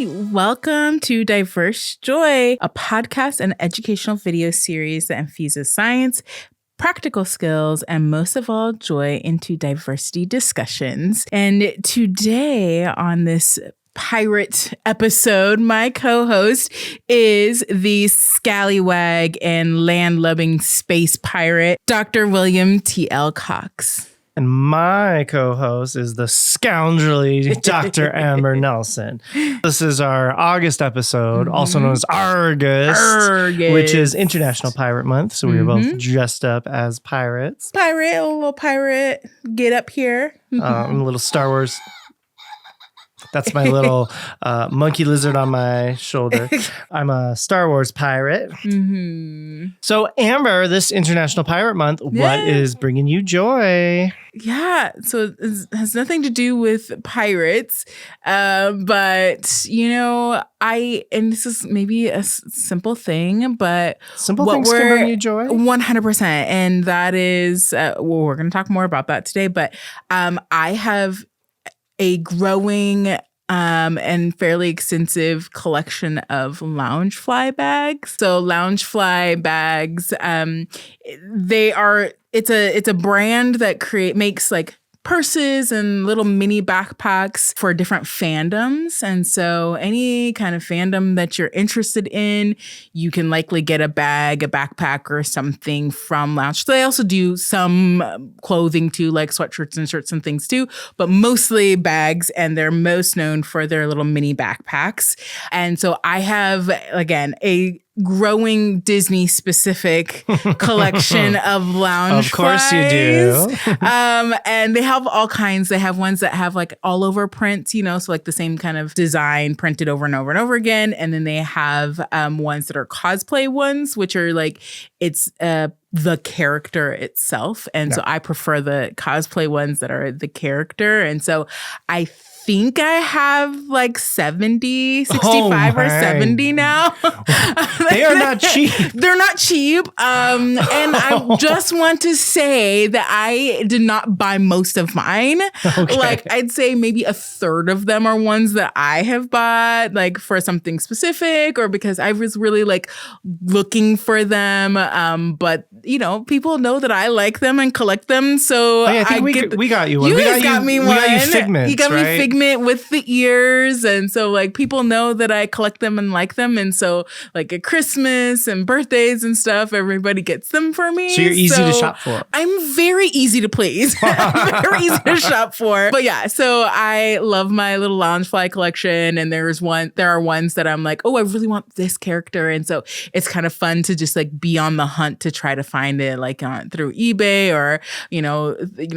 Hi, welcome to Diverse Joy, a podcast and educational video series that infuses science, practical skills, and most of all, joy into diversity discussions. And today on this pirate episode, my co-host is the scallywag and land-loving space pirate, Dr. William T.L. Cox. And my co-host is the scoundrelly Dr. Amber Nelson. This is our August episode, also known as Arrgust, which is International Pirate Month. So we were both dressed up as pirates. Pirate, a little pirate, get up here. A little Star Wars. That's my little monkey lizard on my shoulder. I'm a Star Wars pirate. So, Amber, this International Pirate Month, what is bringing you joy? Yeah, so it has nothing to do with pirates, but, you know, and this is maybe a simple thing, but simple things can bring you joy? 100%. And that is, we're going to talk more about that today, but I have a growing and fairly extensive collection of Loungefly bags. So Loungefly bags, it's a brand that makes like purses and little mini backpacks for different fandoms. And so any kind of fandom that you're interested in, you can likely get a bag, a backpack, or something from Lounge. So they also do some clothing too, like sweatshirts and shirts and things too, but mostly bags, and they're most known for their little mini backpacks. And so I have, again, a growing Disney specific collection of Loungeflies. Of course you do. And they have all kinds. They have ones that have like all over prints, you know, so like the same kind of design printed over and over and over again. And then they have ones that are cosplay ones, which are like, it's the character itself. And so I prefer the cosplay ones that are the character. And so I think I have like 65 or 70 now. They are not cheap. They're not cheap. And I just want to say that I did not buy most of mine. Okay. Like I'd say maybe a third of them are ones that I have bought like for something specific or because I was really like looking for them. But you know, people know that I like them and collect them. So I think we got you one. You guys got me one. We got you Figments, you got right? me Figment with the ears. And so like people know that I collect them and like them. And so like at Christmas and birthdays and stuff, everybody gets them for me. So you're easy to shop for. I'm very easy to please. Very easy to shop for. But yeah, so I love my little Loungefly collection. And there are ones that I'm like, oh, I really want this character. And so it's kind of fun to just like be on the hunt to try to find it like through eBay or, you know,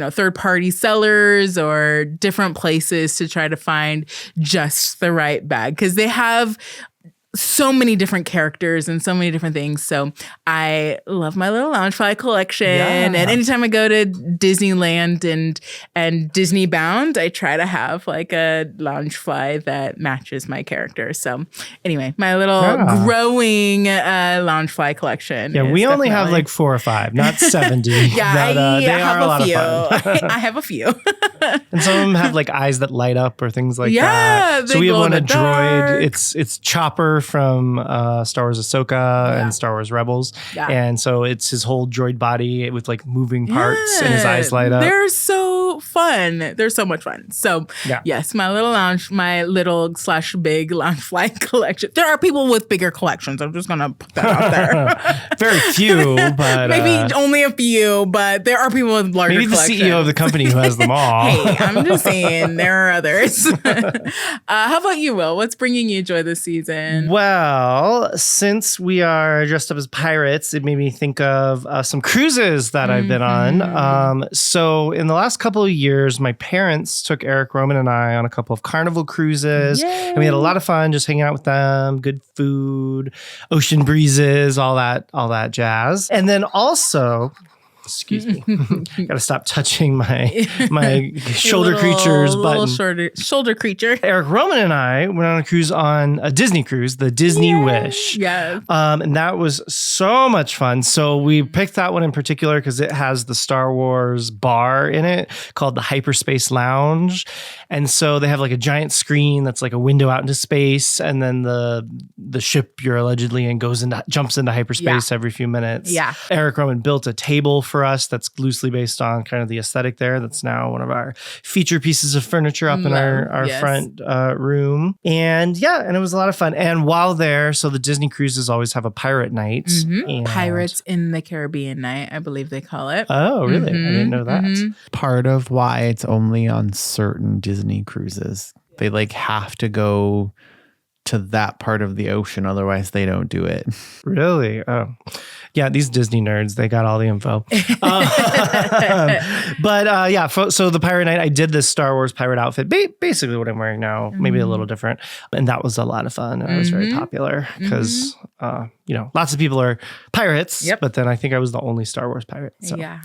third party sellers or different places to try to find just the right bag. Because they have so many different characters and so many different things. So I love my little Loungefly collection. Yeah. And anytime I go to Disneyland and Disneybound, I try to have like a Loungefly that matches my character. So anyway, my little growing Loungefly collection. Yeah, we only have like 4 or 5, not 70. Yeah, they are a lot of fun. I have a few. And some of them have like eyes that light up or things like that. Yeah, so we have one, a droid. It's Chopper from Star Wars Ahsoka and Star Wars Rebels. Yeah. And so it's his whole droid body with like moving parts and his eyes light up. They're so fun. They're so much fun. So yes, my little big Loungefly collection. There are people with bigger collections. I'm just going to put that out there. Very few, but maybe only a few, but there are people with larger collections. Maybe the CEO of the company who has them all. Hey, I'm just saying there are others. How about you, Will? What's bringing you joy this season? Well, since we are dressed up as pirates, it made me think of some cruises that I've been on. So in the last couple of years, my parents took Eric, Roman, and I on a couple of Carnival cruises. Yay. And we had a lot of fun just hanging out with them, good food, ocean breezes, all that jazz. And then also Excuse me. Gotta stop touching my shoulder creatures button. Shoulder creature. Eric Roman and I went on a cruise on a Disney cruise, the Disney Wish. Yeah. And that was so much fun. So we picked that one in particular because it has the Star Wars bar in it called the Hyperspace Lounge. And so they have like a giant screen that's like a window out into space. And then the ship you're allegedly in jumps into hyperspace every few minutes. Yeah. Eric Roman built a table for us that's loosely based on kind of the aesthetic there. That's now one of our feature pieces of furniture up in our front room. And and it was a lot of fun. And while there, so the Disney cruises always have a pirate night. And Pirates in the Caribbean night, I believe they call it. Oh, really? I didn't know that. Part of why it's only on certain Disney cruises. They like have to go to that part of the ocean. Otherwise, they don't do it. Really? Oh. Yeah, these Disney nerds, they got all the info. So the pirate night, I did this Star Wars pirate outfit, basically what I'm wearing now, maybe a little different. And that was a lot of fun. And I was very popular because, lots of people are pirates, but then I think I was the only Star Wars pirate. So. Yeah,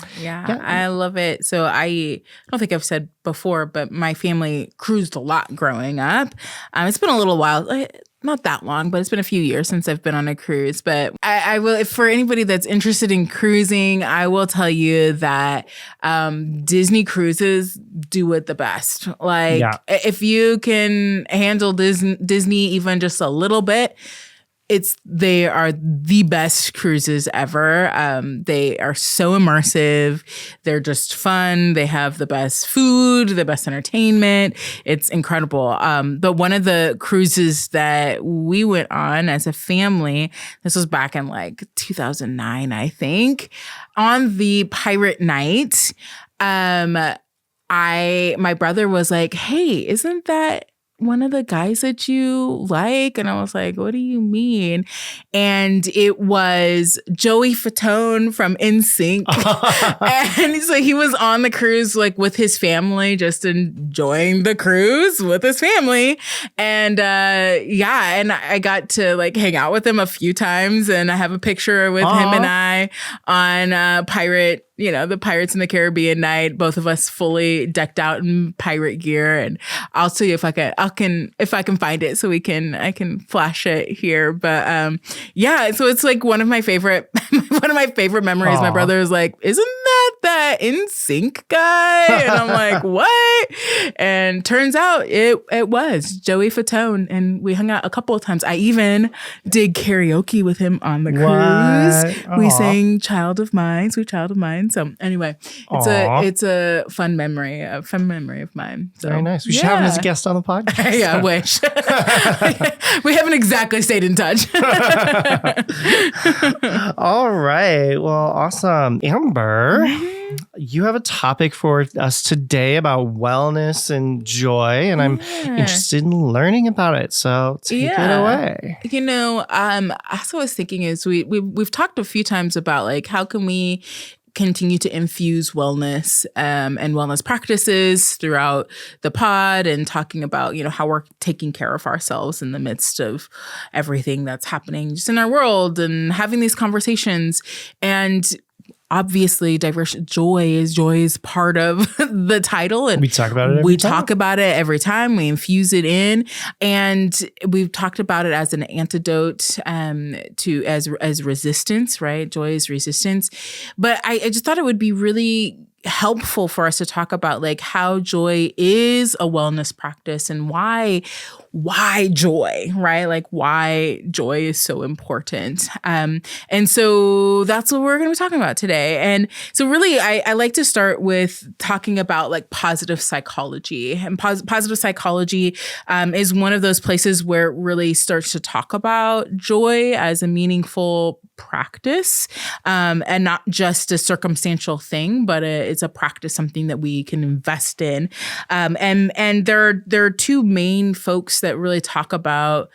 I love it. So I don't think I've said before, but my family cruised a lot growing up. It's been a little while. Not that long, but it's been a few years since I've been on a cruise. But I will, for anybody that's interested in cruising, I will tell you that Disney cruises do it the best. Like, if you can handle Disney even just a little bit, they are the best cruises ever. They are so immersive. They're just fun. They have the best food, the best entertainment. It's incredible. But one of the cruises that we went on as a family, this was back in like 2009, I think, on the pirate night, my brother was like, "Hey, isn't that one of the guys that you like?" And I was like, "What do you mean?" And it was Joey Fatone from NSYNC. And so he was on the cruise like with his family, just enjoying the cruise with his family. And and I got to like hang out with him a few times, and I have a picture with him and I on pirate, the Pirates in the Caribbean night, both of us fully decked out in pirate gear. And I'll see if I can find it so I can flash it here. But so it's like one of my favorite memories. My brother was like, "Isn't that NSYNC guy?" And I'm like, "What?" And turns out it was Joey Fatone, and we hung out a couple of times. I even did karaoke with him on the cruise. We sang "Child of Mine," "Sweet Child of Mine." So anyway, it's a fun memory of mine. So, very nice. We should have him as a guest on the podcast. Yeah, I wish. We haven't exactly stayed in touch. All right. Well, awesome. Amber, you have a topic for us today about wellness and joy, and I'm interested in learning about it. So take it away. As I was thinking is we've talked a few times about like how can we continue to infuse wellness and wellness practices throughout the pod, and talking about, how we're taking care of ourselves in the midst of everything that's happening just in our world, and having these conversations. And obviously, joy is part of the title, and we talk about it. Talk about it every time. We infuse it in, and we've talked about it as an antidote as resistance, right? Joy is resistance. But I just thought it would be really helpful for us to talk about like how joy is a wellness practice, and why joy, right? Like why joy is so important. And so that's what we're going to be talking about today. And so really, I like to start with talking about like positive psychology. And positive psychology is one of those places where it really starts to talk about joy as a meaningful practice, and not just a circumstantial thing, but it's a practice, something that we can invest in. And there are two main folks that really talk about.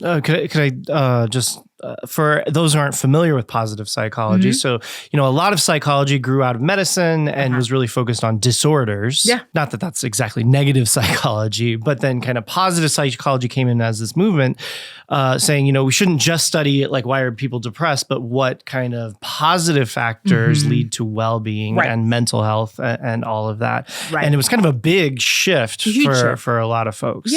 Could I just for those who aren't familiar with positive psychology, so, a lot of psychology grew out of medicine and was really focused on disorders. Yeah. Not that that's exactly negative psychology, but then kind of positive psychology came in as this movement saying, we shouldn't just study like why are people depressed, but what kind of positive factors lead to well-being and mental health and all of that. Right. And it was kind of a big shift for a lot of folks.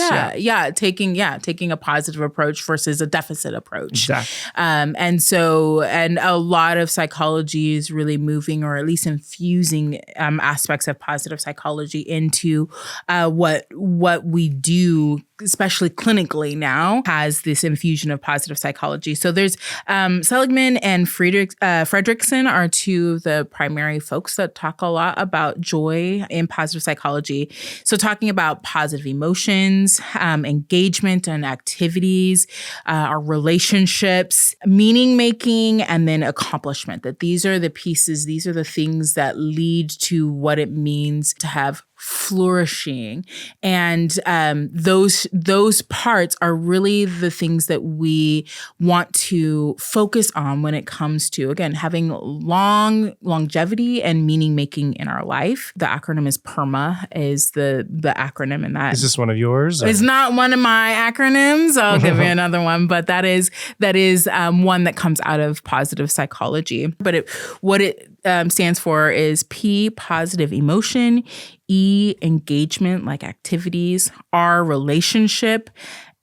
Taking a positive approach versus a deficit approach. Exactly. And a lot of psychology is really moving, or at least infusing aspects of positive psychology into what we do, especially clinically now, has this infusion of positive psychology. So there's Seligman and Fredrickson are two of the primary folks that talk a lot about joy in positive psychology. So talking about positive emotions, engagement and activities, our relationships, meaning making, and then accomplishment. That these are the pieces, these are the things that lead to what it means to have flourishing. And those parts are really the things that we want to focus on when it comes to, again, having longevity and meaning making in our life. The acronym is PERMA, is the acronym in that. Is this one of yours? It's not one of my acronyms. I'll give you another one, but that is one that comes out of positive psychology. But what it stands for is P, positive emotion, E, engagement, like activities, R, relationship,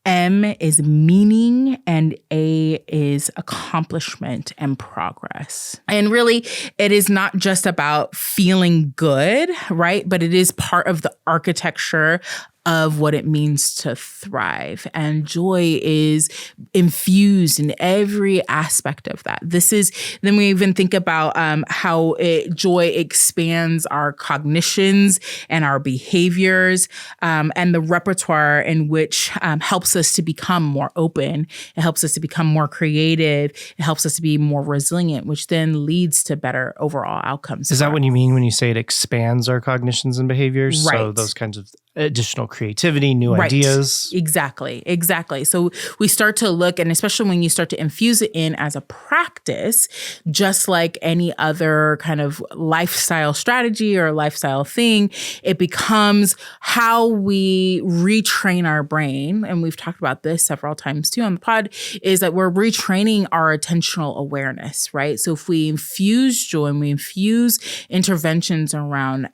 M is meaning, and A is accomplishment and progress. And really, it is not just about feeling good, right? But it is part of the architecture of what it means to thrive. And joy is infused in every aspect of that. Then we even think about how joy expands our cognitions and our behaviors, and the repertoire in which helps us to become more open. It helps us to become more creative. It helps us to be more resilient, which then leads to better overall outcomes. Is that what you mean when you say it expands our cognitions and behaviors? Right. So those kinds of additional creativity, new ideas. Exactly. So we start to look, and especially when you start to infuse it in as a practice, just like any other kind of lifestyle strategy or lifestyle thing, it becomes how we retrain our brain. And we've talked about this several times too on the pod, is that we're retraining our attentional awareness, right? So if we infuse joy and we infuse interventions around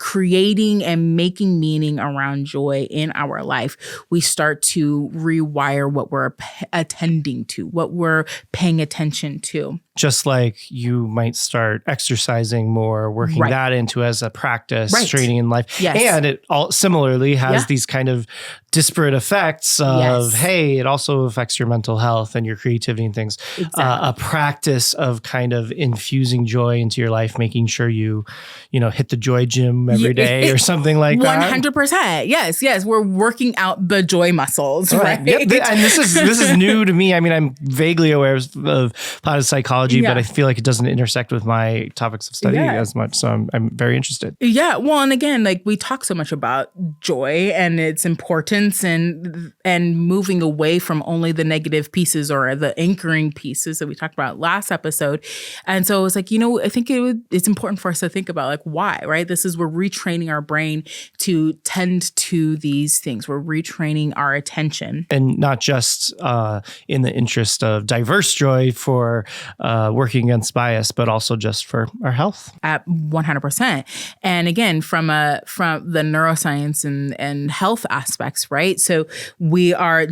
creating and making meaning around joy in our life, we start to rewire what we're attending to, what we're paying attention to. Just like you might start exercising more, working that into as a practice, training in life. Yes. And it all similarly has these kind of disparate effects of, hey, it also affects your mental health and your creativity and things. Exactly. A practice of kind of infusing joy into your life, making sure you hit the joy gym every day or something like 100%. that. 100%. Yes. We're working out the joy muscles, right? Yep. And this is new to me. I mean, I'm vaguely aware of positive psychology, but I feel like it doesn't intersect with my topics of study as much. So I'm very interested. Yeah. Well, and again, like we talk so much about joy and its importance and moving away from only the negative pieces or the anchoring pieces that we talked about last episode. And so it's like, I think it's important for us to think about like why, right? We're retraining our brain to tend to these things. We're retraining our attention. And not just in the interest of diverse joy for working against bias, but also just for our health. At 100%. And again, from the neuroscience and health aspects, right? So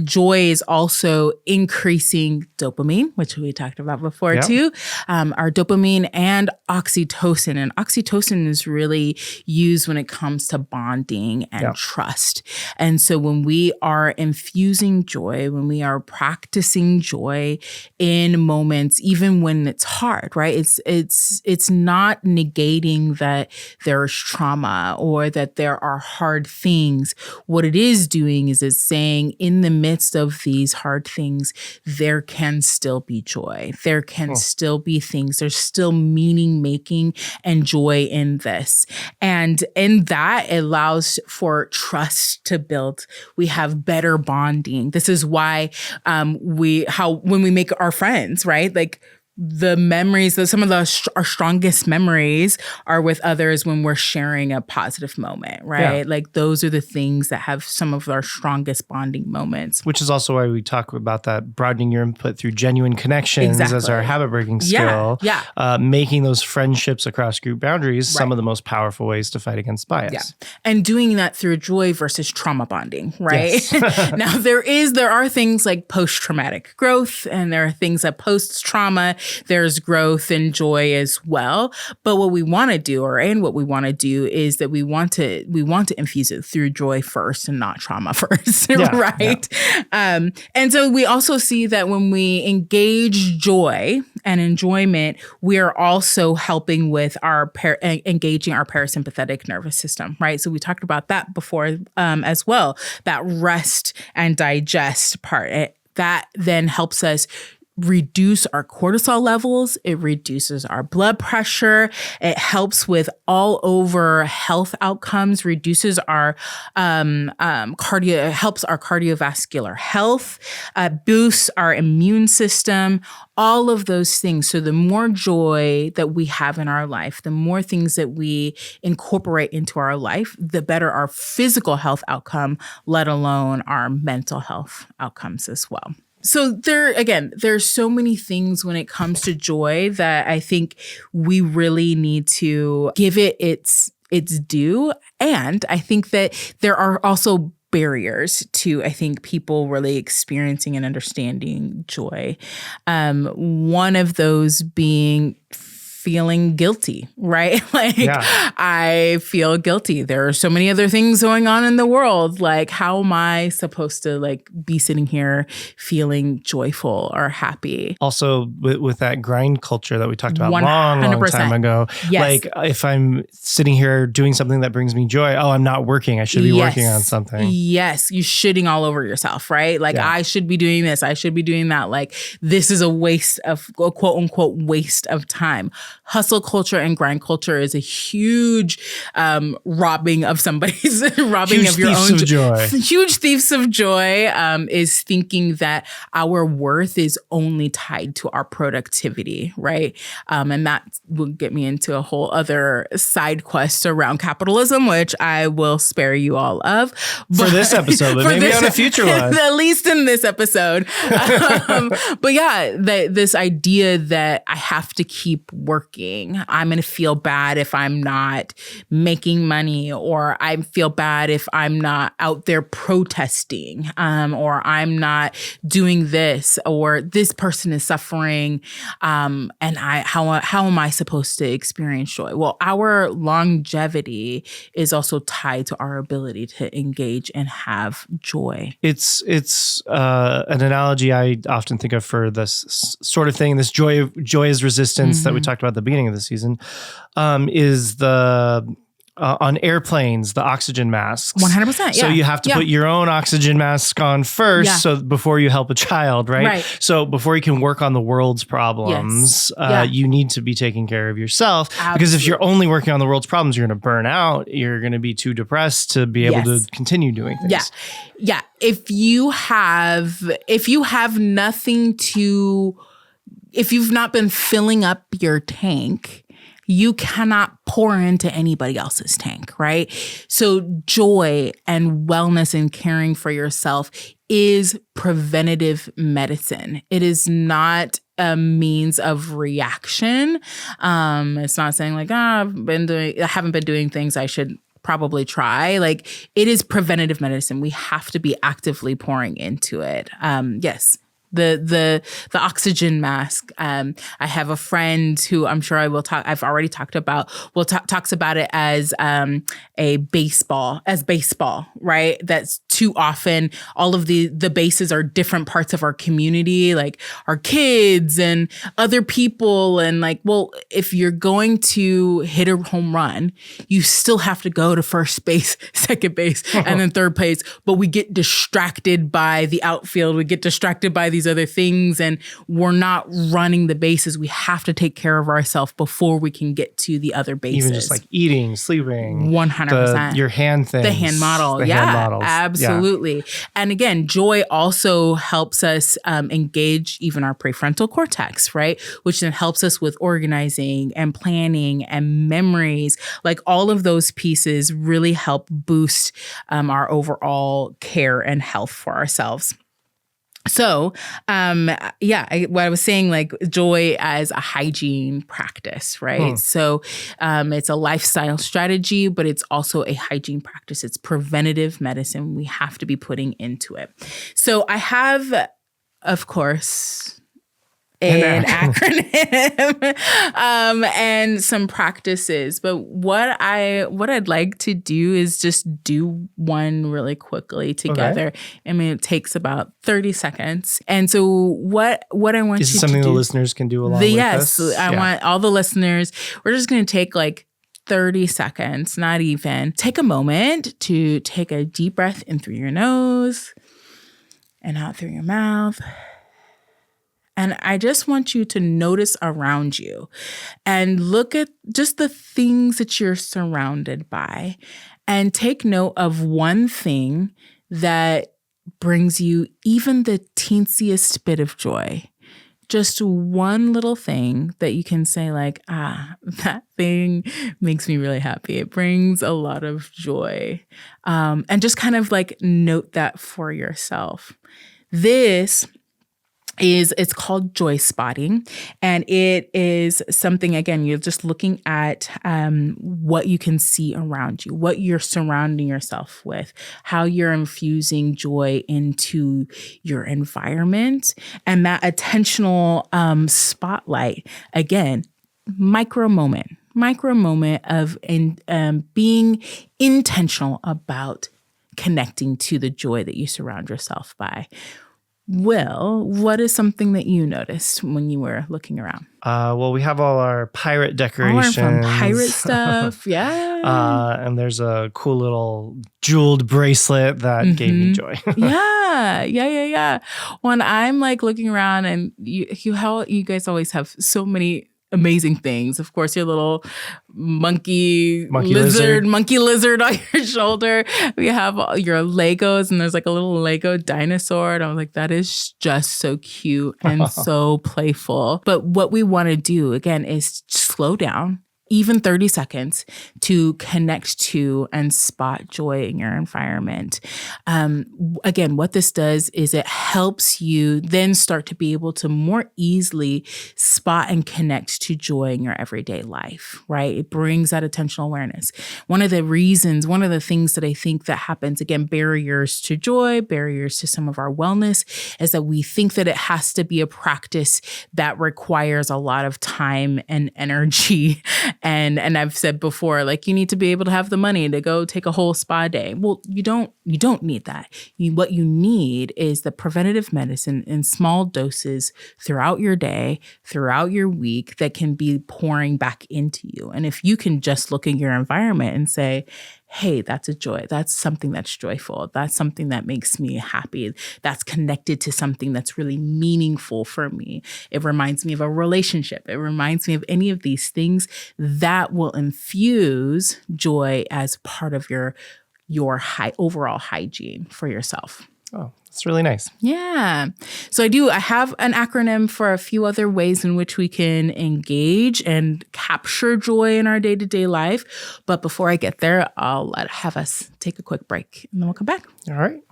joy is also increasing dopamine, which we talked about before too. Our dopamine and oxytocin. And oxytocin is really used when it comes to bonding and trust. And so when we are infusing joy, when we are practicing joy in moments, even when when it's hard, right? It's not negating that there's trauma or that there are hard things. What it is doing is it's saying in the midst of these hard things, there can still be joy. There can still be things. There's still meaning making and joy in this. And in that, it allows for trust to build. We have better bonding. This is why when we make our friends, right? Like the memories, some of our strongest memories are with others when we're sharing a positive moment, right? Yeah. Like those are the things that have some of our strongest bonding moments. Which is also why we talk about that broadening your input through genuine connections as our habit breaking skill. Yeah. Making those friendships across group boundaries some of the most powerful ways to fight against bias. Yeah. And doing that through joy versus trauma bonding, right? Yes. Now there are things like post-traumatic growth, and there are things that post-trauma, there's growth and joy as well. But what we want to do, is that we want to infuse it through joy first and not trauma first, right? Yeah. And so we also see that when we engage joy and enjoyment, we are also helping with engaging our parasympathetic nervous system, right? So we talked about that before as well, that rest and digest part. That then helps us reduce our cortisol levels. It reduces our blood pressure. It helps with all over health outcomes, reduces our helps our cardiovascular health, boosts our immune system, all of those things. So the more joy that we have in our life, the more things that we incorporate into our life, the better our physical health outcome, let alone our mental health outcomes as well. So there's so many things when it comes to joy that I think we really need to give it its due. And I think that there are also barriers to, I think, people really experiencing and understanding joy. One of those being feeling guilty, right? I feel guilty. There are so many other things going on in the world. Like, how am I supposed to be sitting here feeling joyful or happy? Also, with that grind culture that we talked about long time ago, yes. If I'm sitting here doing something that brings me joy, I'm not working. I should be working on something. Yes, you're shitting all over yourself, right? I should be doing this. I should be doing that. This is a waste of, quote unquote, waste of time. Hustle culture and grind culture is a huge robbing of somebody's robbing of your own joy. Huge thieves of joy is thinking that our worth is only tied to our productivity, right? And that will get me into a whole other side quest around capitalism, which I will spare you all of for this episode, but maybe on a future one. At least in this episode. But yeah, this idea that I have to keep working. I'm going to feel bad if I'm not making money, or I feel bad if I'm not out there protesting, or I'm not doing this, or this person is suffering. And how am I supposed to experience joy? Well, our longevity is also tied to our ability to engage and have joy. It's an analogy I often think of for this sort of thing. This joy is resistance that we talked about at the beginning of the season, is the on airplanes, the oxygen masks. 100%. Yeah. So you have to put your own oxygen mask on first, so before you help a child, right? So before you can work on the world's problems, you need to be taking care of yourself. Absolutely. Because if you're only working on the world's problems, you're going to burn out. You're going to be too depressed to be able to continue doing things. Yeah. If you've not been filling up your tank, you cannot pour into anybody else's tank, right? So joy and wellness and caring for yourself is preventative medicine. It is not a means of reaction. It's not saying I haven't been doing things I should probably try. It is preventative medicine. We have to be actively pouring into it. Yes. The oxygen mask. I have a friend who I'm sure I've already talked about, talks about it as baseball, right? That's too often, all of the bases are different parts of our community, like our kids and other people. And like, well, if you're going to hit a home run, you still have to go to first base, second base, and then third base. But we get distracted by the outfield. We get distracted by these other things, and we're not running the bases. We have to take care of ourselves before we can get to the other bases. Even just like eating, sleeping, 100%. Your hand things. The hand model. Hand models. Absolutely. Yeah. And again, joy also helps us engage even our prefrontal cortex, right? Which then helps us with organizing and planning and memories. Like all of those pieces really help boost our overall care and health for ourselves. So, what I was saying, like joy as a hygiene practice, right? So, it's a lifestyle strategy, but it's also a hygiene practice. It's preventative medicine we have to be putting into it. So I have, of course, an acronym and some practices. But what I'd like to do is just do one really quickly together. Okay. I mean, it takes about 30 seconds. And so what I want you to do... Is it something the listeners can do along with us? Yes. I want all the listeners... We're just going to take like 30 seconds, not even. Take a moment to take a deep breath in through your nose and out through your mouth. And I just want you to notice around you and look at just the things that you're surrounded by and take note of one thing that brings you even the teensiest bit of joy. Just one little thing that you can say like, that thing makes me really happy. It brings a lot of joy. And just kind of like note that for yourself. It's called joy spotting. And it is something, again, you're just looking at what you can see around you, what you're surrounding yourself with, how you're infusing joy into your environment. And that attentional spotlight, again, micro moment of being intentional about connecting to the joy that you surround yourself by. Will, what is something that you noticed when you were looking around? Well, we have all our pirate decorations. All our fun pirate stuff, yeah. And there's a cool little jeweled bracelet that gave me joy. Yeah. When I'm like looking around and you guys always have so many amazing things. Of course, your little monkey lizard on your shoulder. We have your Legos, and there's like a little Lego dinosaur. And I was like, that is just so cute and so playful. But what we want to do, again, is slow down, even 30 seconds, to connect to and spot joy in your environment. Again, what this does is it helps you then start to be able to more easily spot and connect to joy in your everyday life, right? It brings that attentional awareness. One of the things that I think that happens, again, barriers to joy, barriers to some of our wellness, is that we think that it has to be a practice that requires a lot of time and energy. And I've said before, like, you need to be able to have the money to go take a whole spa day. Well, you don't need that. What you need is the preventative medicine in small doses throughout your day, throughout your week, that can be pouring back into you. And if you can just look at your environment and say, hey, that's a joy. That's something that's joyful. That's something that makes me happy. That's connected to something that's really meaningful for me. It reminds me of a relationship. It reminds me of any of these things that will infuse joy as part of your overall hygiene for yourself. Oh, that's really nice. Yeah. So I have an acronym for a few other ways in which we can engage and capture joy in our day-to-day life. But before I get there, I'll have us take a quick break and then we'll come back. All right.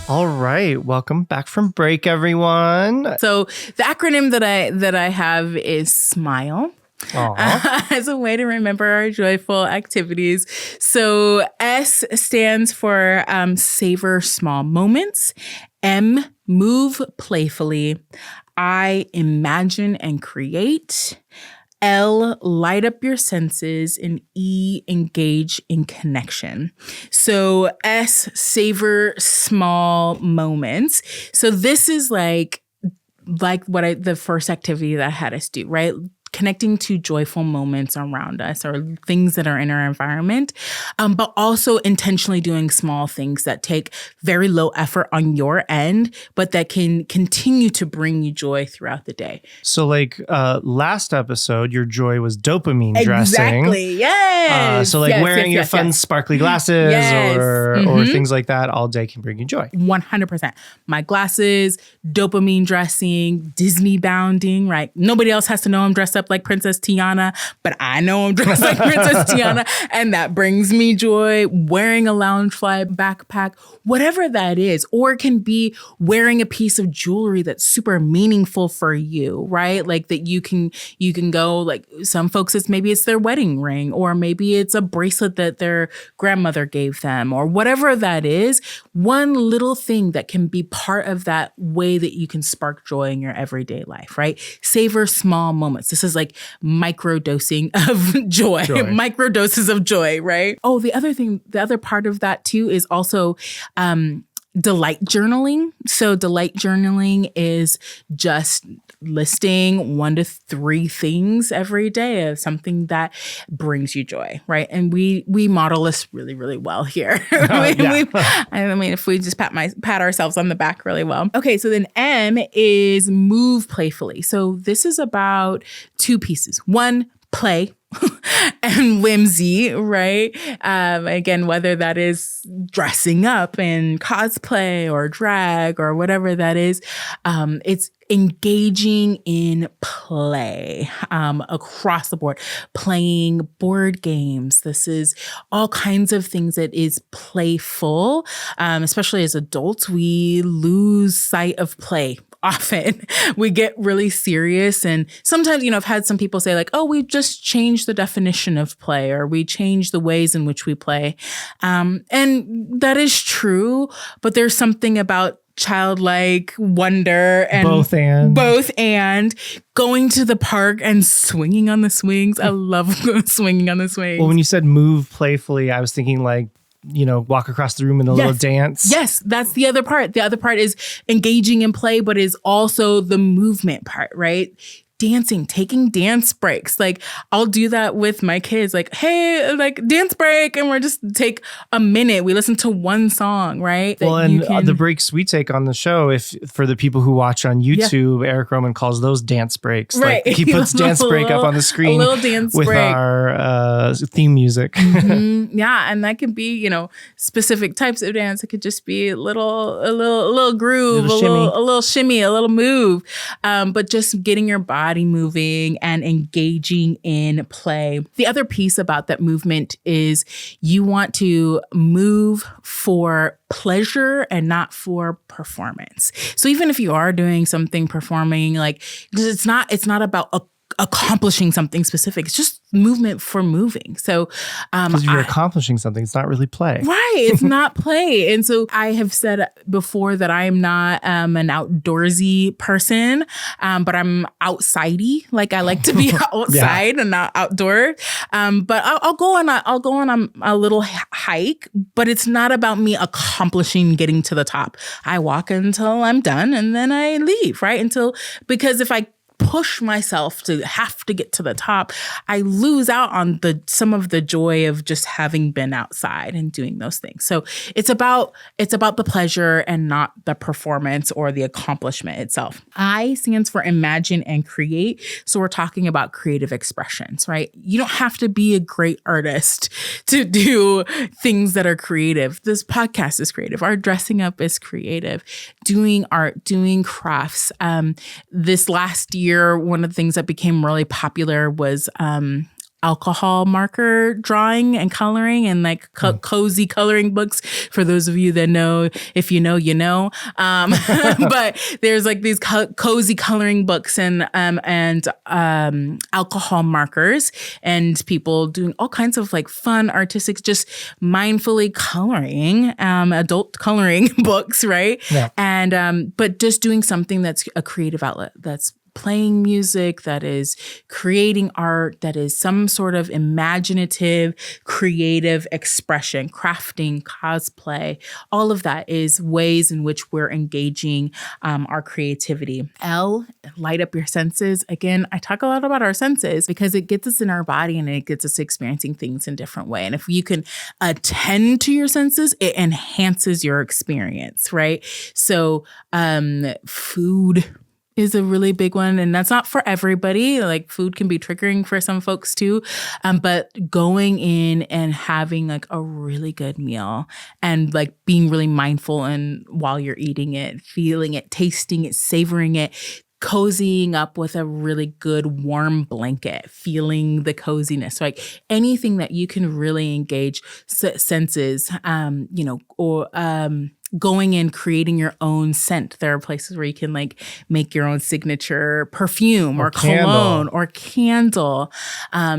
All right. Welcome back from break, everyone. So the acronym that I have is SMILE. As a way to remember our joyful activities. So S stands for savor small moments. M, move playfully. I, imagine and create. L, light up your senses, and E, engage in connection. So S, savor small moments. So this is like the first activity that I had us do, right? Connecting to joyful moments around us or things that are in our environment, but also intentionally doing small things that take very low effort on your end, but that can continue to bring you joy throughout the day. So like last episode, your joy was dopamine dressing. Exactly. Yes. So like wearing your fun sparkly glasses or things like that all day can bring you joy. 100%. My glasses, dopamine dressing, Disneybounding, right? Nobody else has to know I'm dressed up like Princess Tiana, but I know I'm dressed like Princess Tiana, and that brings me joy. Wearing a Loungefly backpack, whatever that is, or it can be wearing a piece of jewelry that's super meaningful for you, right? Like that you can go, like some folks, maybe it's their wedding ring, or maybe it's a bracelet that their grandmother gave them, or whatever that is. One little thing that can be part of that way that you can spark joy in your everyday life, right? Savor small moments. This is like micro dosing of joy. Micro doses of joy, right? Oh, the other part of that too is also delight journaling. So delight journaling is just listing 1 to 3 things every day of something that brings you joy, right? And we model this really, really well here. I mean, if we just pat ourselves on the back really well. Okay, so then M is move playfully. So this is about 2 pieces. 1, play. And whimsy, right? Again, whether that is dressing up in cosplay or drag or whatever that is, it's engaging in play across the board, playing board games. This is all kinds of things that is playful. Especially as adults, we lose sight of play. Often we get really serious. And sometimes, I've had some people say like, oh, we just changed the definition of play, or we changed the ways in which we play. And that is true, but there's something about childlike wonder and both and going to the park and swinging on the swings. I love swinging on the swings. Well, when you said move playfully, I was thinking like, walk across the room in a little dance. Yes, that's the other part. The other part is engaging in play, but is also the movement part, right? Dancing, taking dance breaks. Like I'll do that with my kids. Like, hey, like dance break. And we're just take a minute. We listen to one song, right? Well, and the breaks we take on the show, for the people who watch on YouTube, Eric Roman calls those dance breaks. Right. Like he puts dance break up on the screen a little dance with break. Our theme music. Yeah. And that can be, specific types of dance. It could just be a little groove, a little shimmy, a little move. But just getting your body moving and engaging in play. The other piece about that movement is you want to move for pleasure and not for performance. So even if you are doing something performing, like it's not about accomplishing something specific. It's just movement for moving. So because you're accomplishing something, it's not really play. Right. It's not play. And so I have said before that I am not an outdoorsy person, but I'm outsidey. Like I like to be outside and not outdoor. But I'll go on a little hike, but it's not about me accomplishing getting to the top. I walk until I'm done and then I leave, right? Because if I push myself to have to get to the top, I lose out on some of the joy of just having been outside and doing those things. So it's about the pleasure and not the performance or the accomplishment itself. I stands for imagine and create. So we're talking about creative expressions, right? You don't have to be a great artist to do things that are creative. This podcast is creative. Our dressing up is creative. Doing art, doing crafts. This last year, one of the things that became really popular was alcohol marker drawing and coloring and like cozy coloring books. For those of you that know, if you know, you know. But there's like these cozy coloring books and alcohol markers and people doing all kinds of like fun artistic, just mindfully coloring, adult coloring books, right? Yeah. And but just doing something that's a creative outlet that's playing music, that is creating art, that is some sort of imaginative, creative expression, crafting, cosplay. All of that is ways in which we're engaging our creativity. L, light up your senses. Again, I talk a lot about our senses because it gets us in our body and it gets us experiencing things in different way. And if you can attend to your senses, it enhances your experience, right? So food is a really big one. And that's not for everybody. Like food can be triggering for some folks too. But going in and having like a really good meal and like being really mindful and while you're eating it, feeling it, tasting it, savoring it, cozying up with a really good warm blanket, feeling the coziness. So like anything that you can really engage senses, or going in, creating your own scent. There are places where you can like make your own signature perfume or cologne or candle,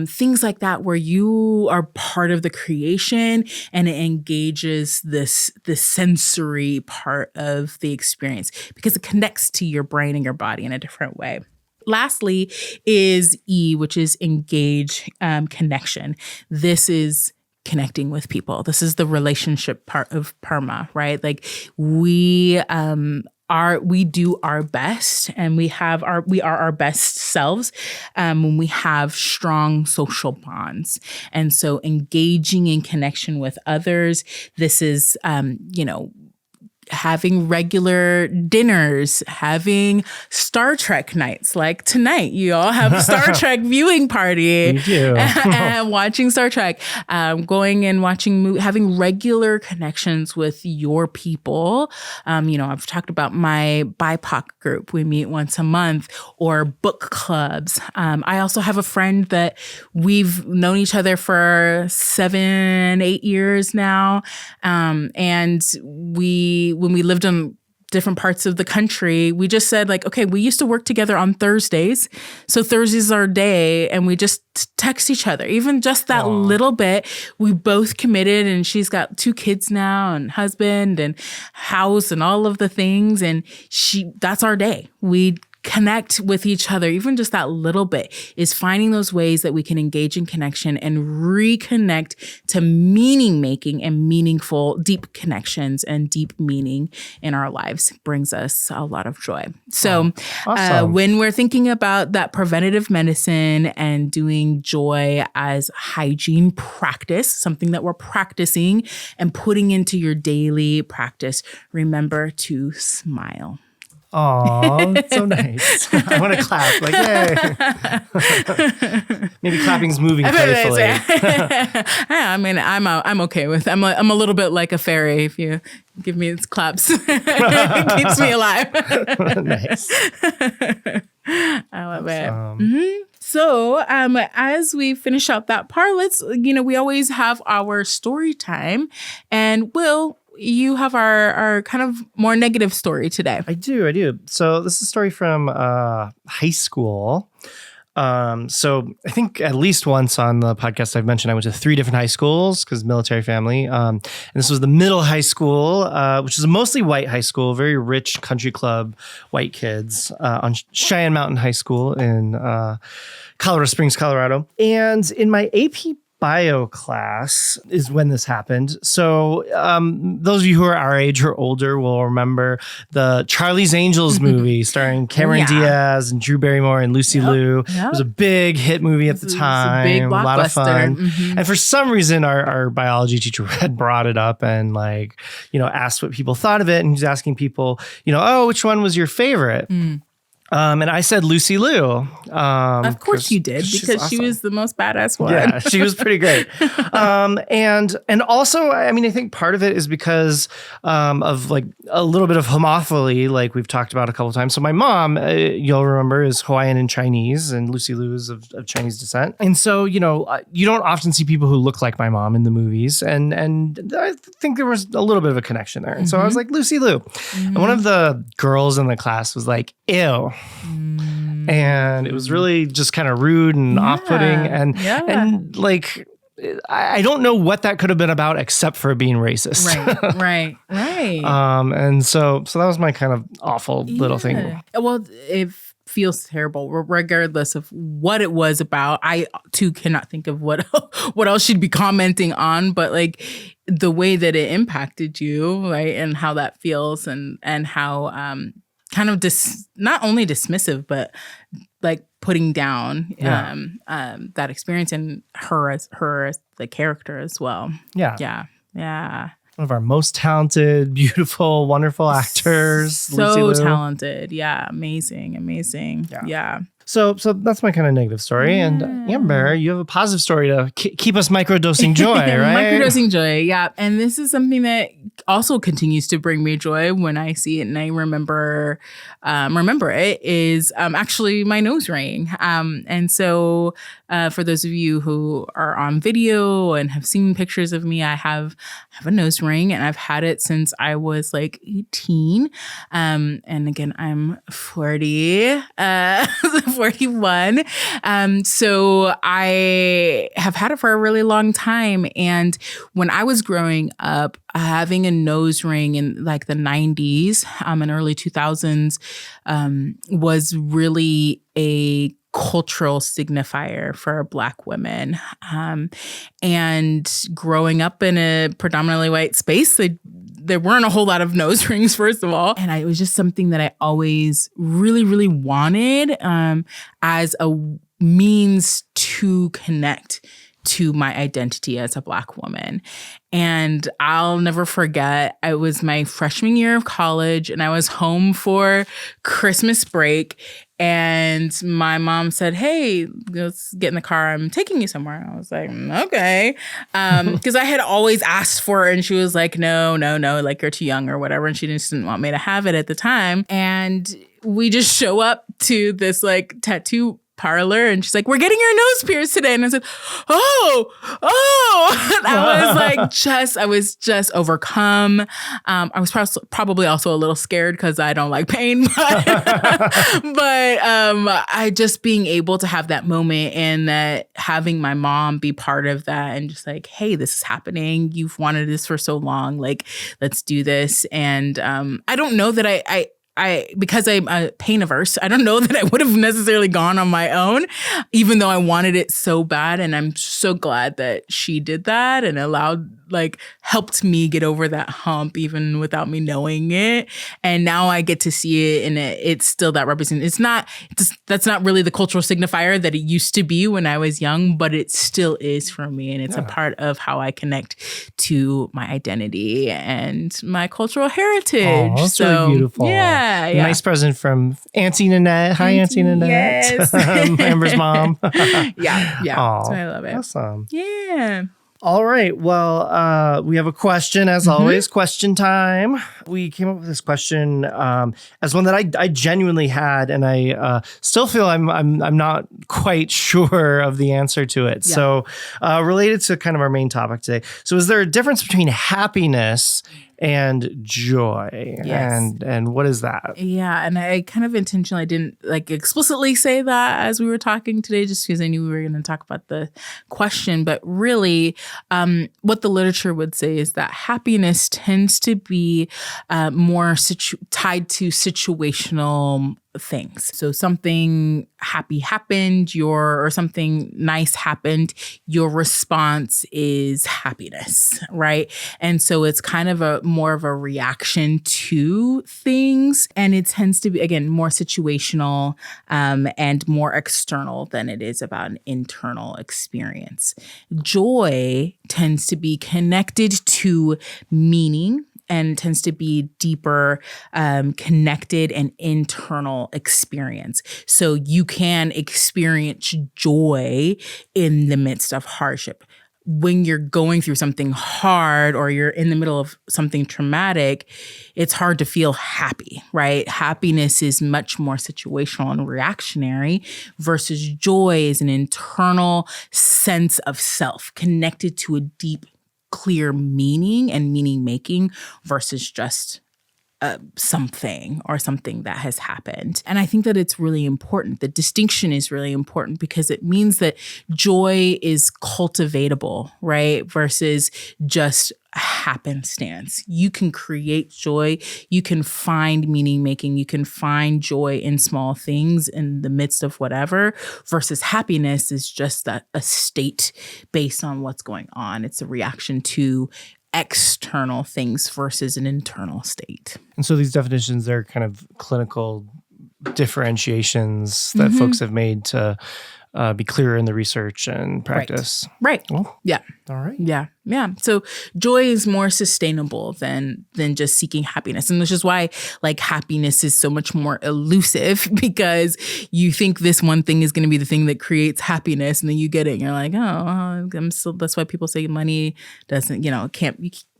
things like that, where you are part of the creation and it engages the sensory part of the experience because it connects to your brain and your body in a different way. Lastly is E, which is engage, connection. This is connecting with people. This is the relationship part of PERMA, right? Like we do our best and we are our best selves when we have strong social bonds. And so engaging in connection with others, this is, having regular dinners, having Star Trek nights. Like tonight, you all have a Star Trek viewing party. We do. And watching Star Trek, going and watching, having regular connections with your people. I've talked about my BIPOC group. We meet once a month, or book clubs. I also have a friend that we've known each other for 7-8 years now. And when we lived in different parts of the country, we just said like, okay, we used to work together on Thursdays. So Thursdays are our day and we just text each other. Even just that little bit, we both committed, and she's got 2 kids now and husband and house and all of the things. And that's our day. We connect with each other. Even just that little bit is finding those ways that we can engage in connection and reconnect to meaning making and meaningful, deep connections and deep meaning in our lives. Brings us a lot of joy. So awesome. When we're thinking about that preventative medicine and doing joy as hygiene practice, something that we're practicing and putting into your daily practice, remember to smile. Oh, that's so nice. I want to clap. Like, yay. Maybe clapping's moving playfully. I mean, I'm okay with. I'm a little bit like a fairy. If you give me its claps, it keeps me alive. Nice. I love it. Mm-hmm. So, as we finish out that part, we always have our story time, and you have our kind of more negative story today. I do. So this is a story from high school. So I think at least once on the podcast I've mentioned I went to 3 different high schools because military family. And this was the middle high school, which is a mostly white high school, very rich country club, white kids on Cheyenne Mountain High School in Colorado Springs, Colorado. And in my AP bio class is when this happened. So those of you who are our age or older will remember the Charlie's Angels movie starring Cameron Diaz and Drew Barrymore and Lucy Liu. It was a big hit movie at the time. It was a big a lot of fun. Mm-hmm. And for some reason, our biology teacher had brought it up and asked what people thought of it. And he's asking people, which one was your favorite? And I said Lucy Liu. Of course you did, because awesome. She was the most badass one. Yeah, she was pretty great. And also, I mean, I think part of it is because of like a little bit of homophily, like we've talked about a couple of times. So my mom, you'll remember, is Hawaiian and Chinese, and Lucy Liu is of Chinese descent. And so, you don't often see people who look like my mom in the movies. And I think there was a little bit of a connection there. And so I was like, Lucy Liu. And one of the girls in the class was like, ew. And it was really just kind of rude and off-putting. And like, I don't know what that could have been about except for being racist. Right. And so that was my kind of awful little thing. Well, if feels terrible regardless of what it was about. I too cannot think of what else she'd be commenting on, but like the way that it impacted you, right? And how that feels and how kind of not only dismissive, but like putting down that experience and her as the character as well. Yeah. One of our most talented, beautiful, wonderful actors. So talented. Yeah. Amazing. Yeah. So that's my kind of negative story. And Amber, you have a positive story to keep us microdosing joy, right? Microdosing joy, yeah. And this is something that also continues to bring me joy when I see it and I remember it is actually my nose ring. And so for those of you who are on video and have seen pictures of me, I have a nose ring and I've had it since I was like 18. And again, I'm 40. 41. So I have had it for a really long time. And when I was growing up, having a nose ring in like the 90s and early 2000s was really a cultural signifier for Black women. And growing up in a predominantly white space, there weren't a whole lot of nose rings, first of all. And it was just something that I always really, really wanted as a means to connect to my identity as a Black woman. And I'll never forget, it was my freshman year of college and I was home for Christmas break and my mom said, hey, let's get in the car. I'm taking you somewhere. I was like, okay. Because I had always asked for it and she was like, no, like you're too young or whatever. And she just didn't want me to have it at the time. And we just show up to this like tattoo parlor and she's like, we're getting your nose pierced today. And I said, oh. And I was just overcome. I was probably also a little scared because I don't like pain, but I just being able to have that moment and that having my mom be part of that and just like, hey, this is happening. You've wanted this for so long. Like, let's do this. And I don't know that I because I'm pain averse, I don't know that I would have necessarily gone on my own, even though I wanted it so bad. And I'm so glad that she did that and helped me get over that hump, even without me knowing it. And now I get to see it and it's still that represent. That's not really the cultural signifier that it used to be when I was young, but it still is for me. And it's a part of how I connect to my identity and my cultural heritage. Oh, that's really beautiful. Yeah. Nice present from Auntie Nanette. Hi, Auntie Nanette. Yes. Amber's mom. Yeah. Aww, So I love it. Awesome. Yeah. All right. Well, we have a question as always. Question time. We came up with this question as one that I genuinely had, and I still feel I'm not quite sure of the answer to it. Yeah. So, related to kind of our main topic today. So, is there a difference between happiness and joy? Yes. And what is that? Yeah. And I kind of intentionally didn't explicitly say that as we were talking today, just because I knew we were going to talk about the question. But really, what the literature would say is that happiness tends to be more tied to situational things. So something happy happened, or something nice happened, your response is happiness, right? And so it's kind of more of a reaction to things, and it tends to be, again, more situational and more external than it is about an internal experience. Joy tends to be connected to meaning and tends to be deeper, connected and internal experience. So you can experience joy in the midst of hardship. When you're going through something hard or you're in the middle of something traumatic, it's hard to feel happy, right? Happiness is much more situational and reactionary versus joy is an internal sense of self connected to a deep, clear meaning and meaning making versus just something that has happened. And I think that it's really important. The distinction is really important because it means that joy is cultivatable, right? Versus just a happenstance. You can create joy. You can find meaning making. You can find joy in small things in the midst of whatever, versus happiness is just a state based on what's going on. It's a reaction to external things versus an internal state. And so these definitions, they're kind of clinical differentiations that folks have made to be clearer in the research and practice. Right. Well, Yeah. all right. Yeah. Yeah. So joy is more sustainable than just seeking happiness. And which is why like happiness is so much more elusive, because you think this one thing is going to be the thing that creates happiness, and then you get it and you're like, that's why people say money doesn't,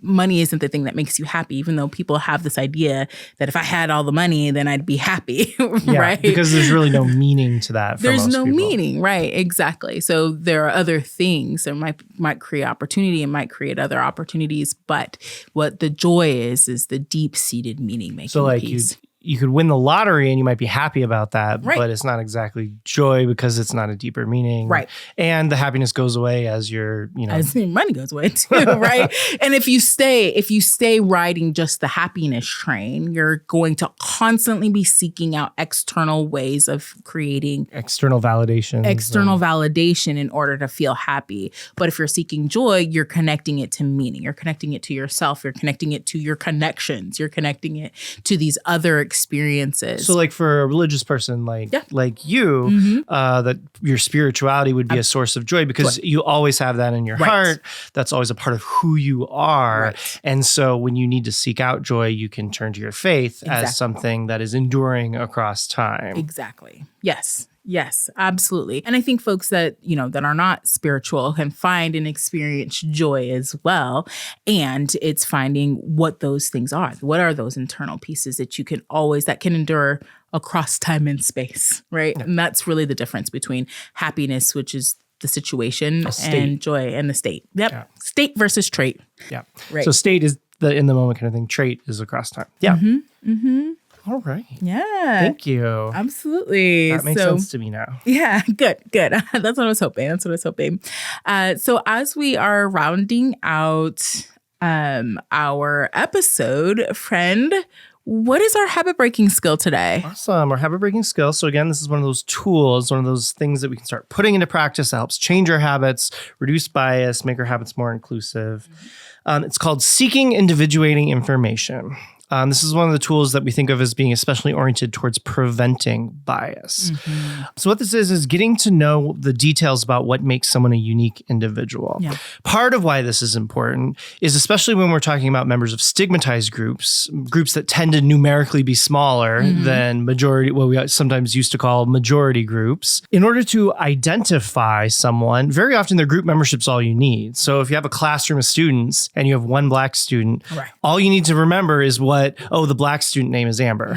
money isn't the thing that makes you happy, even though people have this idea that if I had all the money, then I'd be happy. Yeah, right? because there's really no meaning to that. There's no people. meaning. Right. Exactly. So there are other things that might create opportunity and might create other opportunities. But what the joy is the deep-seated meaning making. So like piece. you could win the lottery and you might be happy about that, Right. but it's not exactly joy because it's not a deeper meaning. Right. And the happiness goes away as your, As money goes away too, right? And if you stay riding just the happiness train, you're going to constantly be seeking out external ways of creating external validation. Validation in order to feel happy. But if you're seeking joy, you're connecting it to meaning. You're connecting it to yourself. You're connecting it to your connections. You're connecting it to these other experiences. So like for a religious person like you, that your spirituality would be a source of joy because you always have that in your heart. That's always a part of who you are. Right. And so when you need to seek out joy, you can turn to your faith as something that is enduring across time. Exactly. Yes, absolutely. And I think folks that, that are not spiritual can find and experience joy as well. And it's finding what those things are. What are those internal pieces that that can endure across time and space, right? Yeah. And that's really the difference between happiness, which is the situation, and joy and the state. Yep. Yeah. State versus trait. Yeah. Right. So state is the in the moment kind of thing. Trait is across time. Yeah. All right. Yeah. Thank you. Absolutely. That makes sense to me now. Yeah. Good. That's what I was hoping. So as we are rounding out our episode, friend, what is our habit breaking skill today? Awesome. Our habit breaking skill. So again, this is one of those tools, one of those things that we can start putting into practice that helps change our habits, reduce bias, make our habits more inclusive. It's called seeking individuating information. This is one of the tools that we think of as being especially oriented towards preventing bias. So what this is getting to know the details about what makes someone a unique individual. Yeah. Part of why this is important is especially when we're talking about members of stigmatized groups that tend to numerically be smaller than majority, what we sometimes used to call majority groups. In order to identify someone, very often their group membership's all you need. So if you have a classroom of students and you have one Black student, all you need to remember is the Black student name is Amber.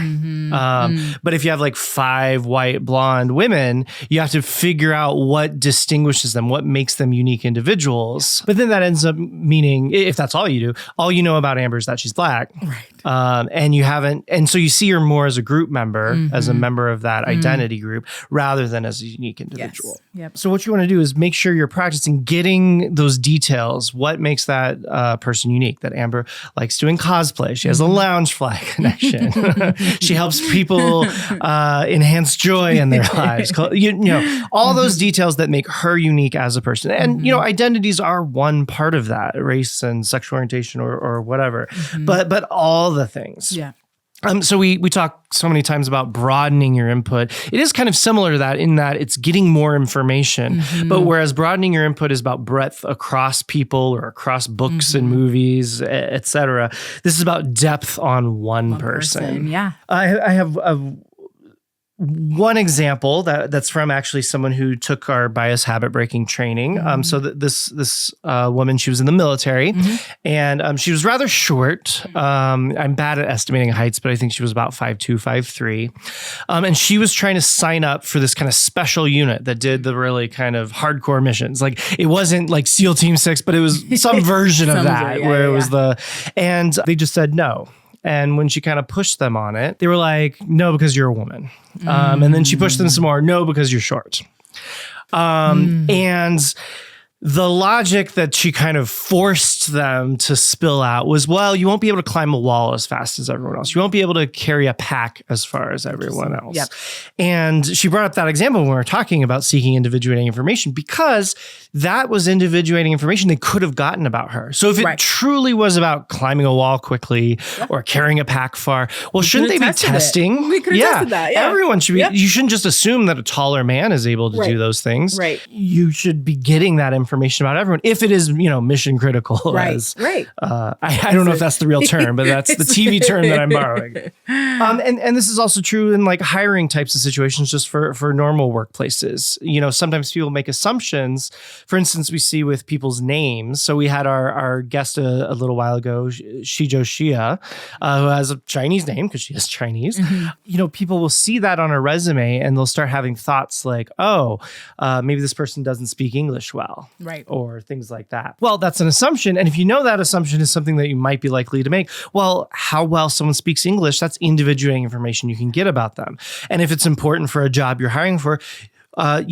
But if you have like 5 white blonde women, you have to figure out what distinguishes them, what makes them unique individuals. But then that ends up meaning, if that's all you do, all you know about Amber is that she's Black. Right. And so you see her more as a group member, as a member of that identity group, rather than as a unique individual. Yes. Yep. So what you want to do is make sure you're practicing getting those details. What makes that person unique? That Amber likes doing cosplay. She has a Loungefly connection. She helps people enhance joy in their lives. All those details that make her unique as a person. And, identities are one part of that, race and sexual orientation or whatever. But all the things. Yeah. So we talk so many times about broadening your input. It is kind of similar to that in that it's getting more information. But whereas broadening your input is about breadth across people or across books and movies, et cetera, this is about depth on one person. Yeah. I have one example that's from actually someone who took our bias habit breaking training. So this woman, she was in the military and she was rather short. I'm bad at estimating heights, but I think she was about 5'2", 5'3". And she was trying to sign up for this kind of special unit that did the really kind of hardcore missions. Like it wasn't like SEAL Team 6, but it was some version of that it was and they just said no. And when she kind of pushed them on it, they were like, no, because you're a woman. And then she pushed them some more. No, because you're short. And the logic that she kind of forced forced them to spill out was, well, you won't be able to climb a wall as fast as everyone else. You won't be able to carry a pack as far as everyone else. Yep. And she brought up that example when we were talking about seeking individuating information, because that was individuating information they could have gotten about her. So if it truly was about climbing a wall quickly or carrying a pack far, well, shouldn't they be testing? We could have tested that. Yeah. Everyone should be. You shouldn't just assume that a taller man is able to do those things. Right. You should be getting that information about everyone if it is, mission critical. Right. As, right. I don't know if that's the real term, but that's the TV term that I'm borrowing. And this is also true in like hiring types of situations, just for normal workplaces. Sometimes people make assumptions. For instance, we see with people's names. So we had our guest a little while ago, Shijo Shia, who has a Chinese name because she is Chinese. Mm-hmm. People will see that on a resume and they'll start having thoughts like, maybe this person doesn't speak English well. Right. Or things like that. Well, that's an assumption. And if you know that assumption is something that you might be likely to make, well, how well someone speaks English, that's individuating information you can get about them. And if it's important for a job you're hiring for, what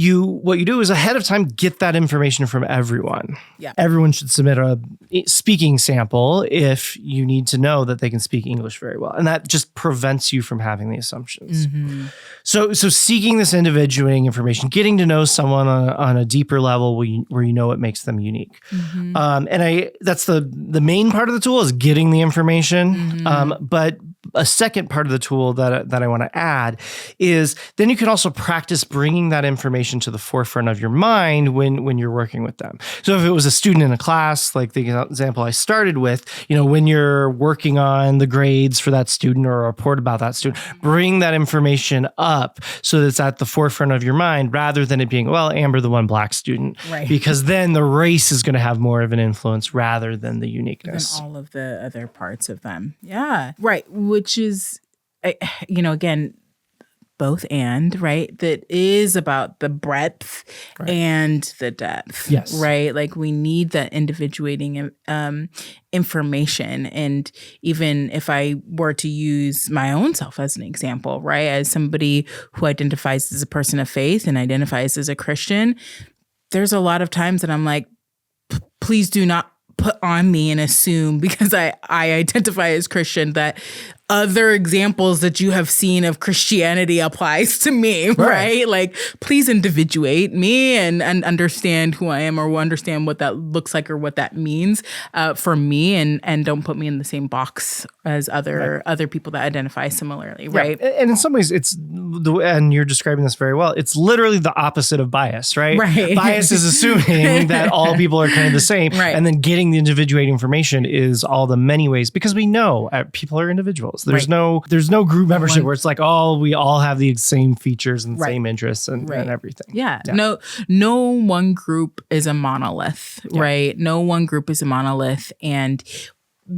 you do is ahead of time get that information from everyone. Yeah. Everyone should submit a speaking sample if you need to know that they can speak English very well. And that just prevents you from having the assumptions. Mm-hmm. So seeking this individuating information, getting to know someone on a deeper level where you know what makes them unique. Mm-hmm. That's the main part of the tool is getting the information. Mm-hmm. But a second part of the tool that I want to add is then you can also practice bringing that information to the forefront of your mind when you're working with them. So if it was a student in a class, like the example I started with, when you're working on the grades for that student or a report about that student, bring that information up so that it's at the forefront of your mind rather than it being, well, Amber, the one black student, right? Because then the race is going to have more of an influence rather than the uniqueness. Than all of the other parts of them. Yeah. Right. Which is, again, both and, right? That is about the breadth and the depth. Yes. Right? Like we need that individuating information. And even if I were to use my own self as an example, right? As somebody who identifies as a person of faith and identifies as a Christian, there's a lot of times that I'm like, please do not put on me and assume because I identify as Christian that other examples that you have seen of Christianity applies to me, right? Like, please individuate me and understand who I am or understand what that looks like or what that means for me, and don't put me in the same box as other people that identify similarly, right? And in some ways, and you're describing this very well, it's literally the opposite of bias, right? Bias is assuming that all people are kind of the same, and then getting the individuating information is all the many ways, because we know people are individuals. There's no group membership where it's like, we all have the same features and same interests and everything. Yeah. No one group is a monolith, right? No one group is a monolith. And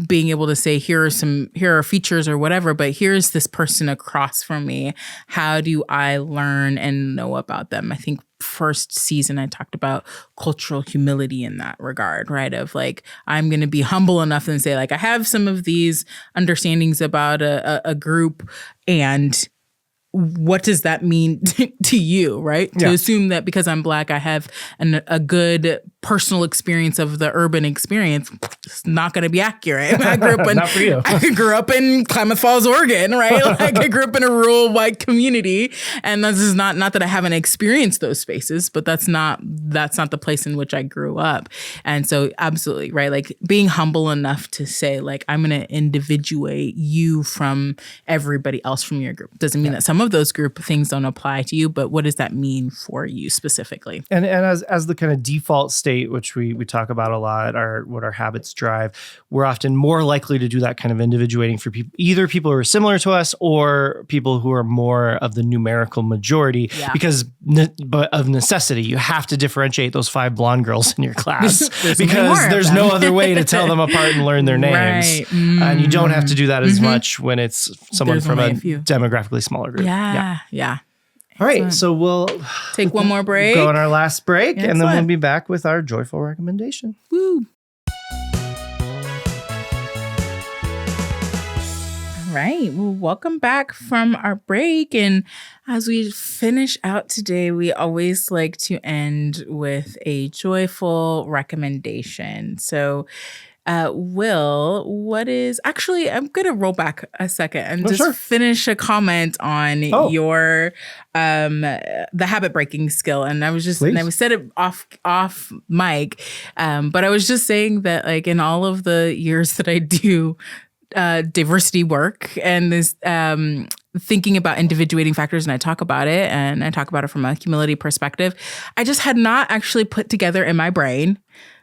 being able to say, here are features or whatever, but here's this person across from me. How do I learn and know about them? I think first season I talked about cultural humility in that regard, right? Of like, I'm going to be humble enough and say like, I have some of these understandings about a group, and what does that mean to you, right? To assume that because I'm Black, I have a good personal experience of the urban experience, it's not going to be accurate. I grew up in, not for you. I grew up in Klamath Falls, Oregon, right? Like I grew up in a rural white community, and this is not that I haven't experienced those spaces, but that's not the place in which I grew up. And so absolutely, right? Like being humble enough to say like, I'm going to individuate you from everybody else from your group. Doesn't mean that some of those group things don't apply to you, but what does that mean for you specifically? And as the kind of default state, which we talk about a lot, what our habits drive, we're often more likely to do that kind of individuating for people, either people who are similar to us or people who are more of the numerical majority, because of necessity, you have to differentiate those 5 blonde girls in your class because there's no other way to tell them apart and learn their names. Right. And you don't have to do that as much when it's someone from a demographically smaller group. Yeah. All right, so we'll take one more break. Go on our last break, and then we'll be back with our joyful recommendation. Woo! All right, well, welcome back from our break. And as we finish out today, we always like to end with a joyful recommendation. So Will, I'm going to roll back a second and just finish a comment on your, the habit breaking skill. And I was just, and I said it off mic. But I was just saying that like in all of the years that I do, diversity work and this, thinking about individuating factors, and I talk about it from a humility perspective. I just had not actually put together in my brain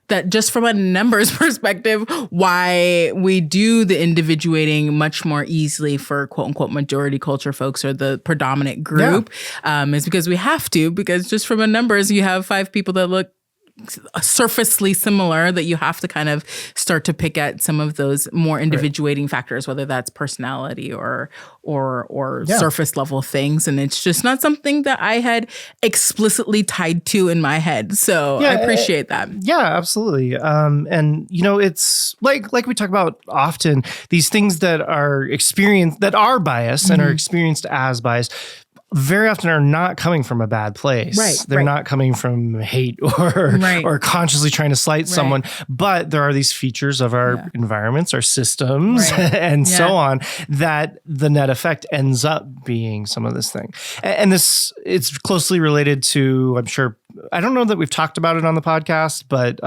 that just from a numbers perspective, why we do the individuating much more easily for quote unquote majority culture folks or the predominant group is because we have to, because just from a numbers, you have 5 people that look surfacely similar that you have to kind of start to pick at some of those more individuating factors, whether that's personality or surface level things. And it's just not something that I had explicitly tied to in my head. So I appreciate that. Yeah, absolutely. And you know, it's like we talk about often, these things that are experienced, that are biased and are experienced as biased, very often are not coming from a bad place. Right. They're not coming from hate or consciously trying to slight someone. But there are these features of our environments, our systems, and so on, that the net effect ends up being some of this thing. And this, it's closely related to, I'm sure, I don't know that we've talked about it on the podcast, but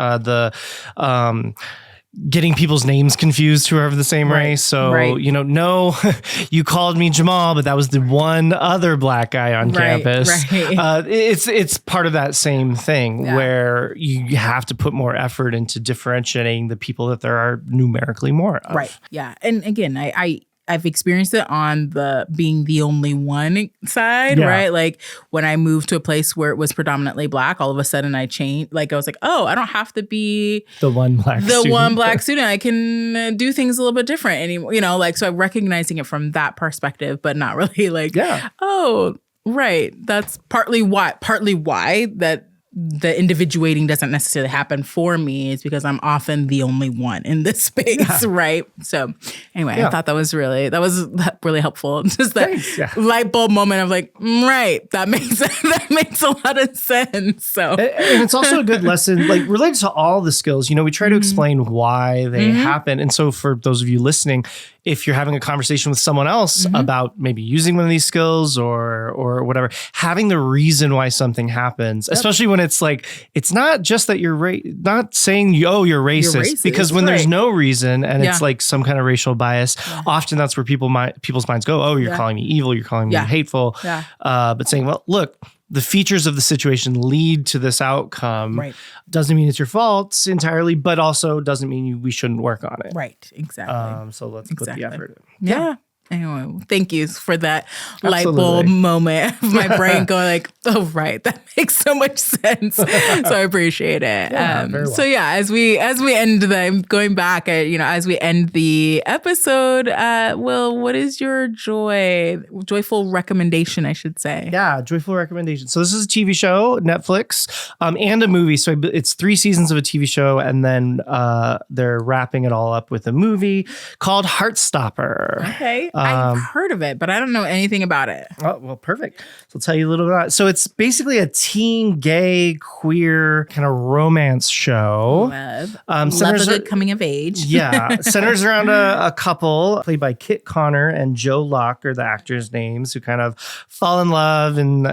getting people's names confused who are of the same race. So, you know, no, you called me Jamal, but that was the one other black guy on campus. It's part of that same thing where you have to put more effort into differentiating the people that there are numerically more of. Right. Yeah. And again, I've experienced it on the being the only one side, right? Like when I moved to a place where it was predominantly black, all of a sudden I changed. Like I was like, oh, I don't have to be the one black student. I can do things a little bit different anymore. You know, like, so I'm recognizing it from that perspective, but not really like, oh, right. That's partly why that the individuating doesn't necessarily happen for me is because I'm often the only one in this space, right? So anyway, I thought that was really helpful. Just that light bulb moment of like, right, that makes a lot of sense. So and it's also a good lesson, like related to all the skills. You know, we try to explain why they happen, and so for those of you listening, if you're having a conversation with someone else about maybe using one of these skills or whatever, having the reason why something happens, especially when it's like, it's not just that you're not saying, oh, you're racist, because when there's no reason and it's like some kind of racial bias, often that's where people's minds go, oh, you're calling me evil, you're calling me hateful. But saying, well, look, the features of the situation lead to this outcome. Right. Doesn't mean it's your fault entirely, but also doesn't mean we shouldn't work on it. Right. Exactly. So let's put the effort in. Yeah. Anyway, thank you for that light bulb moment of my brain going like, oh, right. That makes so much sense. So I appreciate it. Very well. So yeah, as we end going back, as we end the episode, Will, what is your joyful recommendation, I should say? Yeah, joyful recommendation. So this is a TV show, Netflix, and a movie. So it's 3 seasons of a TV show, and then they're wrapping it all up with a movie called Heartstopper. Okay. I've heard of it, but I don't know anything about it. Oh, well, perfect. So I'll tell you a little bit about it. So it's basically a teen, gay, queer kind of romance show. Love a good coming of age. Centers around a couple played by Kit Connor and Joe Locke are the actors' names, who kind of fall in love. And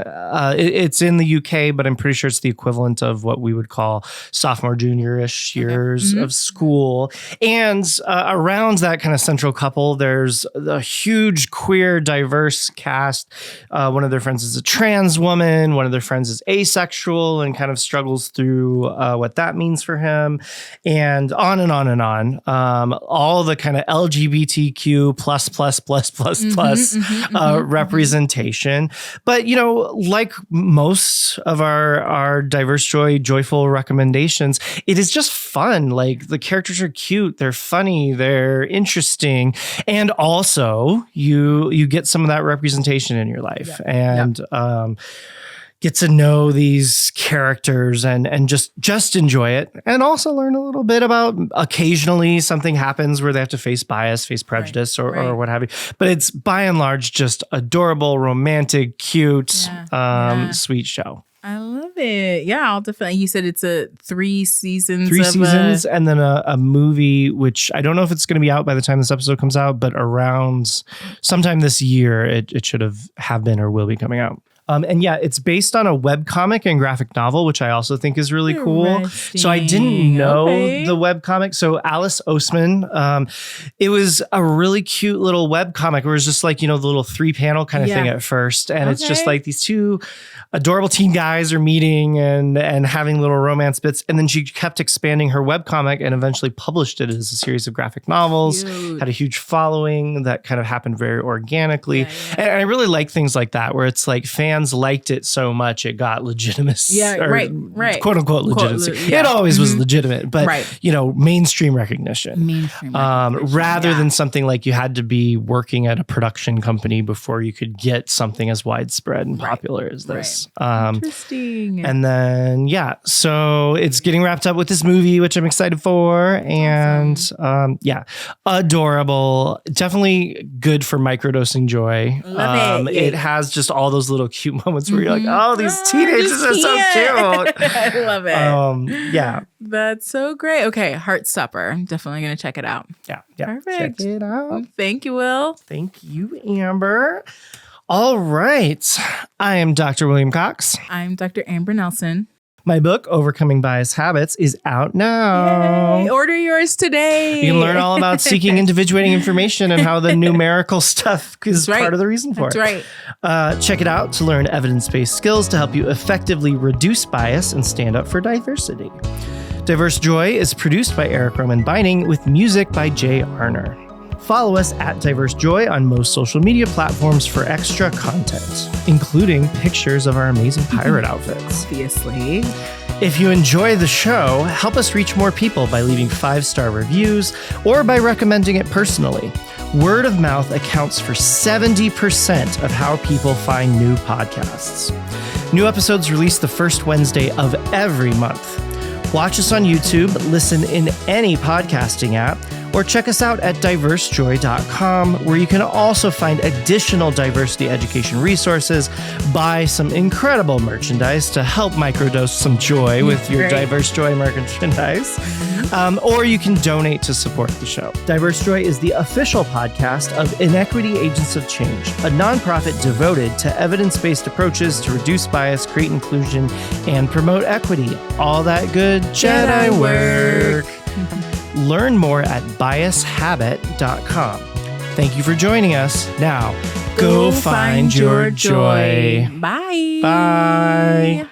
it's in the UK, but I'm pretty sure it's the equivalent of what we would call sophomore, junior-ish years of school. And around that kind of central couple, there's a huge queer diverse cast. One of their friends is a trans woman, one of their friends is asexual and kind of struggles through what that means for him, and on and on and on. All the kind of LGBTQ plus representation. But you know, like most of our diverse joyful recommendations, it is just fun. Like the characters are cute, they're funny, they're interesting, and also you get some of that representation in your life and get to know these characters and just enjoy it, and also learn a little bit about occasionally something happens where they have to face bias, face prejudice or what have you. But it's by and large just adorable, romantic, cute, sweet show. I love it. Yeah, I'll definitely. You said it's a 3 seasons. And then a movie, which I don't know if it's going to be out by the time this episode comes out, but around sometime this year, it should have been or will be coming out. And yeah, it's based on a webcomic and graphic novel, which I also think is really cool. So I didn't know the webcomic. So Alice Oseman, it was a really cute little webcomic where it was just like, the little 3-panel kind of thing at first. And it's just like these 2 adorable teen guys are meeting and having little romance bits. And then she kept expanding her webcomic and eventually published it as a series of graphic novels. Cute. Had a huge following that kind of happened very organically. And I really like things like that, where it's like fans liked it so much it got legitimacy. Right. Quote unquote legitimacy. It always was legitimate, but mainstream recognition. Rather than something like you had to be working at a production company before you could get something as widespread and popular as this. Interesting. And then so it's getting wrapped up with this movie, which I'm excited for. And adorable. Definitely good for microdosing joy. Love it. It has just all those little cute moments where you're like, oh, these teenagers are so cute. I love it. Yeah. That's so great. Okay, Heartstopper. I'm definitely going to check it out. Yeah. Perfect. Check it out. Thank you, Will. Thank you, Amber. All right. I am Dr. William Cox. I'm Dr. Amber Nelson. My book, Overcoming Bias Habits, is out now. Yay. Order yours today. You can learn all about seeking individuating information and how the numerical stuff is part of the reason for it. That's right. Check it out to learn evidence-based skills to help you effectively reduce bias and stand up for diversity. Diverse Joy is produced by Eric Roman Binding with music by Jay Arner. Follow us at Diverse Joy on most social media platforms for extra content, including pictures of our amazing pirate outfits. Obviously. If you enjoy the show, help us reach more people by leaving 5-star reviews or by recommending it personally. Word of mouth accounts for 70% of how people find new podcasts. New episodes released the first Wednesday of every month. Watch us on YouTube, listen in any podcasting app, or check us out at diversejoy.com, where you can also find additional diversity education resources, buy some incredible merchandise to help microdose some joy with your Diverse Joy merchandise, or you can donate to support the show. Diverse Joy is the official podcast of Inequity Agents of Change, a nonprofit devoted to evidence-based approaches to reduce bias, create inclusion, and promote equity. All that good Jedi work. Learn more at biashabit.com. Thank you for joining us. Now, go find your joy. Bye. Bye.